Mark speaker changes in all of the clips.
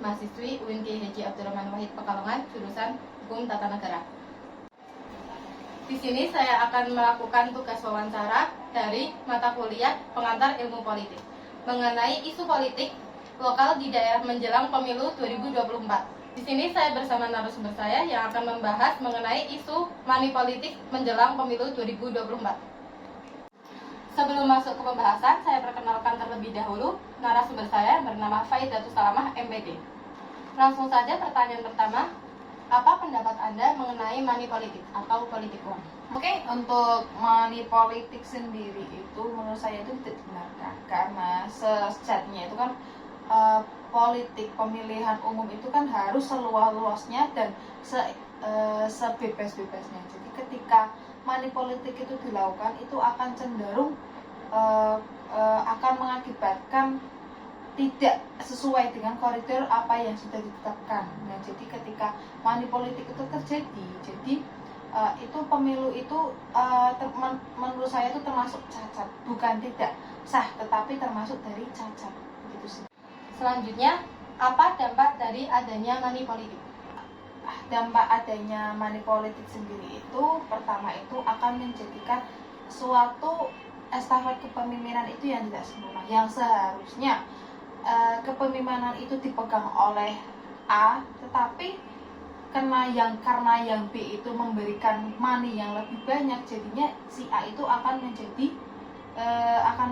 Speaker 1: mahasiswi UIN Kiai Haji Abdurrahman Wahid Pekalongan, jurusan Hukum Tata Negara. Di sini saya akan melakukan tugas wawancara dari mata kuliah Pengantar Ilmu Politik mengenai isu politik lokal di daerah menjelang pemilu 2024. Di sini saya bersama narasumber saya yang akan membahas mengenai isu money politik menjelang pemilu 2024. Sebelum masuk ke pembahasan, saya perkenalkan terlebih dahulu narasumber saya bernama Faidatus Salamah, MPD. Langsung saja pertanyaan pertama, apa pendapat Anda mengenai money politik atau politik uang?
Speaker 2: Oke, untuk money politik sendiri itu menurut saya itu tidak dibenarkan karena sejatinya itu kan politik pemilihan umum itu kan harus seluas-luasnya dan sebebas-bebasnya. Jadi ketika money politik itu dilakukan itu akan cenderung akan mengakibatkan tidak sesuai dengan koridor apa yang sudah ditetapkan. Nah, jadi ketika money politik itu terjadi, jadi itu pemilu itu menurut saya itu termasuk cacat, bukan tidak sah, tetapi termasuk dari cacat. Begitu sih.
Speaker 1: Selanjutnya, apa dampak dari adanya money politik?
Speaker 2: Dampak adanya money politik sendiri itu pertama itu akan menjadikan suatu estafet kepemimpinan itu yang tidak sempurna, yang seharusnya kepemimpinan itu dipegang oleh A, tetapi karena yang B itu memberikan money yang lebih banyak, jadinya si A itu akan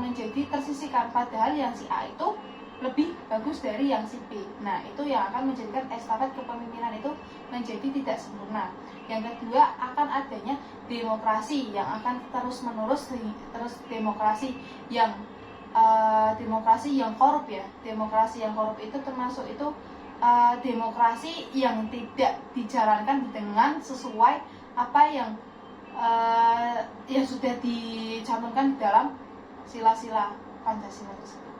Speaker 2: menjadi tersisihkan, padahal yang si A itu lebih bagus dari yang si B. Nah, itu yang akan menjadikan estafet kepemimpinan itu menjadi tidak sempurna. Yang kedua, akan adanya demokrasi yang akan terus-menerus, demokrasi yang korup ya. Demokrasi yang korup itu termasuk itu demokrasi yang tidak dijalankan dengan sesuai apa yang sudah dicantumkan di dalam sila-sila Pancasila tersebut.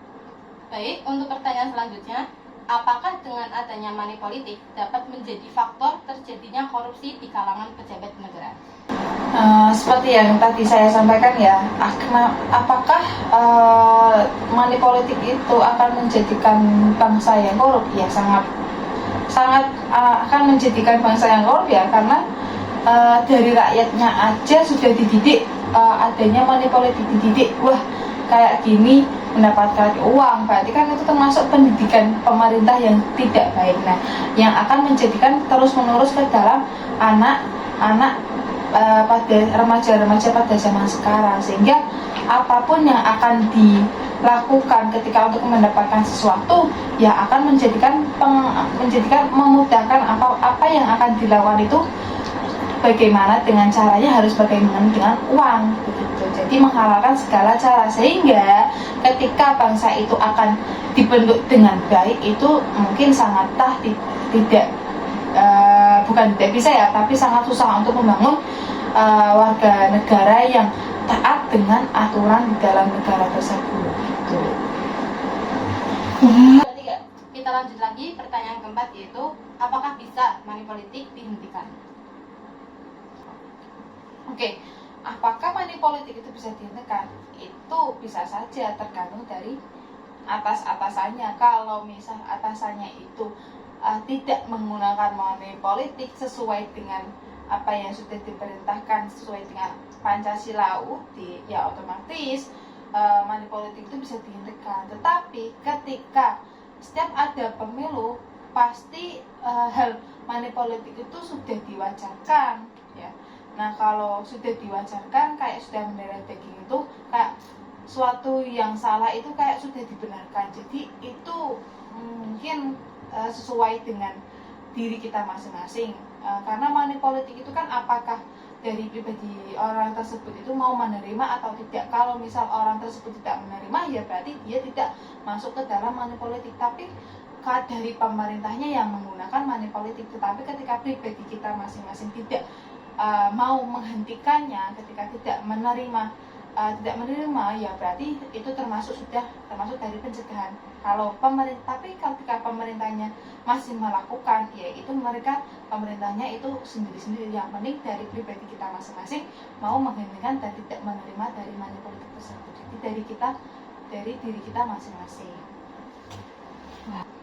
Speaker 1: Baik, untuk pertanyaan selanjutnya, apakah dengan adanya money politik dapat menjadi faktor terjadinya korupsi di kalangan pejabat negara?
Speaker 2: Seperti yang tadi saya sampaikan ya, apakah money politik itu akan menjadikan bangsa yang korup? Ya, sangat akan menjadikan bangsa yang korup ya, karena dari rakyatnya aja sudah dididik adanya money politik, dididik wah kayak gini mendapatkan uang, berarti kan itu termasuk pendidikan pemerintah yang tidak baik. Nah, yang akan menjadikan terus-menerus ke dalam anak-anak pada remaja-remaja pada zaman sekarang, sehingga apapun yang akan dilakukan ketika untuk mendapatkan sesuatu ya akan menjadikan memudahkan apa yang akan dilakukan itu bagaimana dengan caranya, harus bagaimana dengan uang begitu. Jadi menghalalkan segala cara, sehingga ketika bangsa itu akan dibentuk dengan baik itu mungkin sangatlah bukan tidak bisa ya, tapi sangat susah untuk membangun warga negara yang taat dengan aturan di dalam negara tersebut gitu.
Speaker 1: Kita lanjut lagi, pertanyaan keempat yaitu apakah bisa money politik dihentikan?
Speaker 2: Oke, apakah money politik itu bisa dihentikan? Itu bisa saja, tergantung dari atasannya. Kalau misal atasannya itu tidak menggunakan money politik sesuai dengan apa yang sudah diperintahkan, sesuai dengan Pancasila UUD, ya otomatis money politik itu bisa dihentikan. Tetapi ketika setiap ada pemilu, pasti hal money politik itu sudah diwajarkan ya. Nah, kalau sudah diwajarkan kayak sudah mendarah daging itu kayak suatu yang salah itu kayak sudah dibenarkan. Jadi itu mungkin sesuai dengan diri kita masing-masing. Karena money politik itu kan apakah dari pribadi orang tersebut itu mau menerima atau tidak. Kalau misal orang tersebut tidak menerima ya berarti dia tidak masuk ke dalam money politik. Tapi dari pemerintahnya yang menggunakan money politik. Tetapi ketika pribadi kita masing-masing tidak mau menghentikannya, ketika tidak menerima ya berarti itu termasuk dari pencegahan. Tapi ketika pemerintahnya masih melakukan, ya itu pemerintahnya itu sendiri-sendiri. Yang penting dari pribadi kita masing-masing mau menghentikan dan tidak menerima dari money politik tersebut. Jadi dari diri kita masing-masing.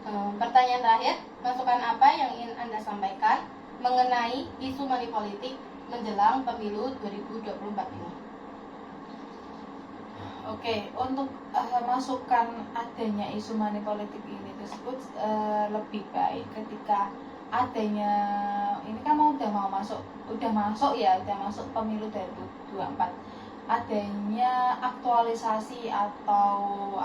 Speaker 1: Pertanyaan terakhir, masukan apa yang ingin Anda sampaikan mengenai isu money politik menjelang pemilu 2024 ini?
Speaker 2: Oke, untuk masukan adanya isu money politik ini tersebut lebih baik ketika adanya ini kan udah masuk pemilu 2024, adanya aktualisasi atau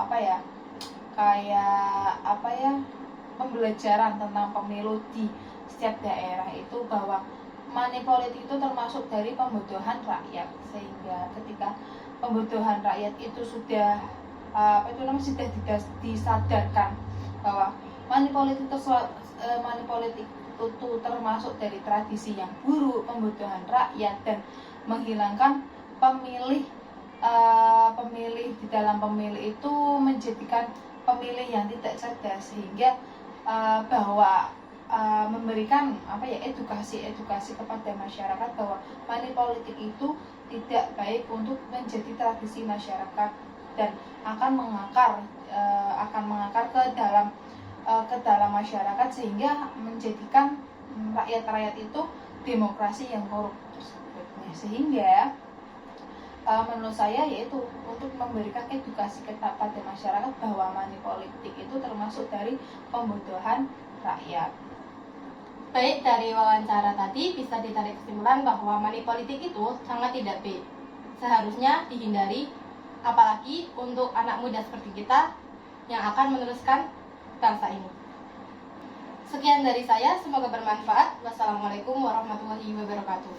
Speaker 2: pembelajaran tentang pemilu di setiap daerah itu, bahwa money politik itu termasuk dari pembutuhan rakyat, sehingga ketika pembutuhan rakyat itu sudah disadarkan bahwa money politik itu termasuk dari tradisi yang buruk, pembutuhan rakyat, dan menghilangkan pemilih di dalam pemilih itu menjadikan pemilih yang tidak cerdas, sehingga bahwa memberikan edukasi kepada masyarakat bahwa money politik itu tidak baik untuk menjadi tradisi masyarakat dan akan mengakar ke dalam masyarakat, sehingga menjadikan rakyat itu demokrasi yang korup tersebut. Sehingga menurut saya yaitu untuk memberikan edukasi kepada masyarakat bahwa money politik itu termasuk dari pembutuhan rakyat.
Speaker 1: Baik, dari wawancara tadi bisa ditarik kesimpulan bahwa money politik itu sangat tidak baik. Seharusnya dihindari, apalagi untuk anak muda seperti kita yang akan meneruskan bangsa ini. Sekian dari saya, semoga bermanfaat. Wassalamualaikum warahmatullahi wabarakatuh.